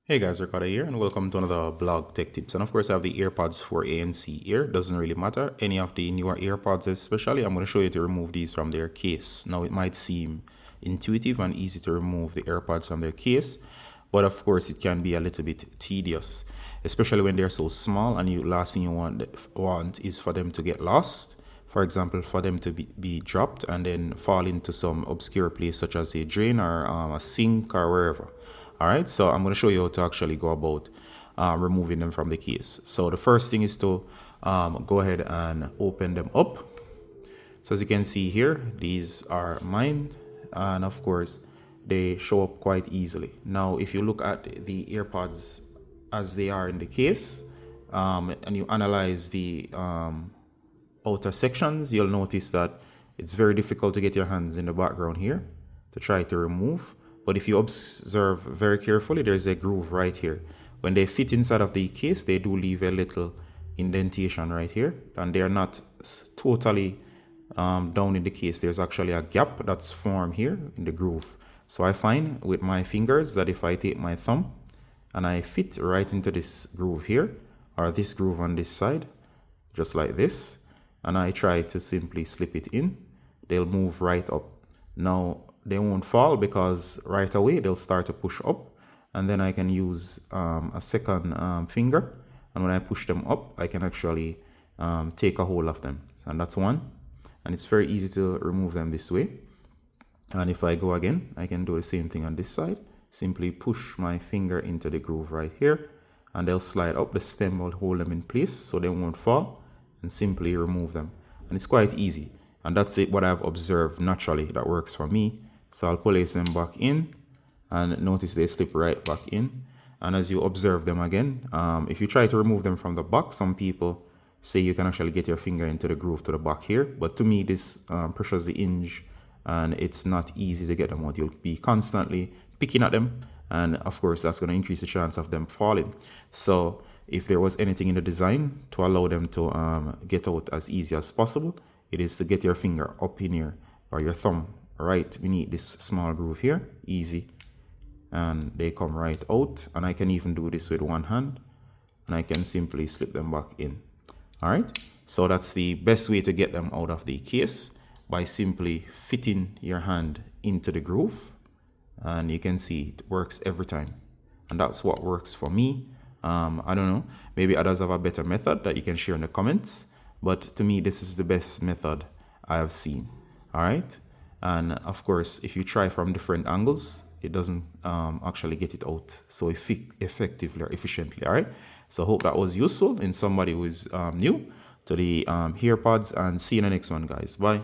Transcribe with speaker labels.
Speaker 1: Hey guys, Ricardo here and welcome to another blog tech tips. And of course I have the AirPods 4A and C here. Doesn't really matter. Any of the newer AirPods especially, I'm going to show you to remove these from their case. Now it might seem intuitive and easy to remove the AirPods from their case, but of course it can be a little bit tedious, especially when they're so small and you last thing you want is for them to get lost. For example, for them to be dropped and then fall into some obscure place such as a drain or a sink or wherever. All right, so I'm going to show you how to actually go about removing them from the case. So the first thing is to go ahead and open them up. So as you can see here, these are mine, and of course they show up quite easily. Now if you look at the AirPods as they are in the case, and you analyze the outer sections, you'll notice that it's very difficult to get your hands in the background here to try to remove. But if you observe very carefully, there's a groove right here. When they fit inside of the case, they do leave a little indentation right here, and they're not totally down in the case. There's actually a gap that's formed here in the groove. So I find with my fingers that if I take my thumb and I fit right into this groove here, or this groove on this side, just like this, and I try to simply slip it in, they'll move right up. Now they won't fall because right away they'll start to push up, and then I can use a second finger, and when I push them up I can actually take a hold of them, and that's one. And it's very easy to remove them this way. And if I go again, I can do the same thing on this side. Simply push my finger into the groove right here, and they'll slide up. The stem will hold them in place so they won't fall, and simply remove them. And it's quite easy, and that's what I've observed naturally that works for me. So I'll place them back in, and notice they slip right back in. And as you observe them again, if you try to remove them from the back, some people say you can actually get your finger into the groove to the back here. But to me, this pressures the hinge, and it's not easy to get them out. You'll be constantly picking at them, and of course that's going to increase the chance of them falling. So if there was anything in the design to allow them to get out as easy as possible, it is to get your finger up in here, or your thumb right beneath this small groove here. Easy, and they come right out. And I can even do this with one hand, and I can simply slip them back in. All right, so that's the best way to get them out of the case, by simply fitting your hand into the groove. And you can see it works every time, and that's what works for me. I don't know, maybe others have a better method that you can share in the comments, but to me this is the best method I have seen. All right, and of course if you try from different angles, it doesn't actually get it out so effectively or efficiently. All right, so I hope that was useful in somebody who is new to the AirPods, and see you in the next one, guys. Bye.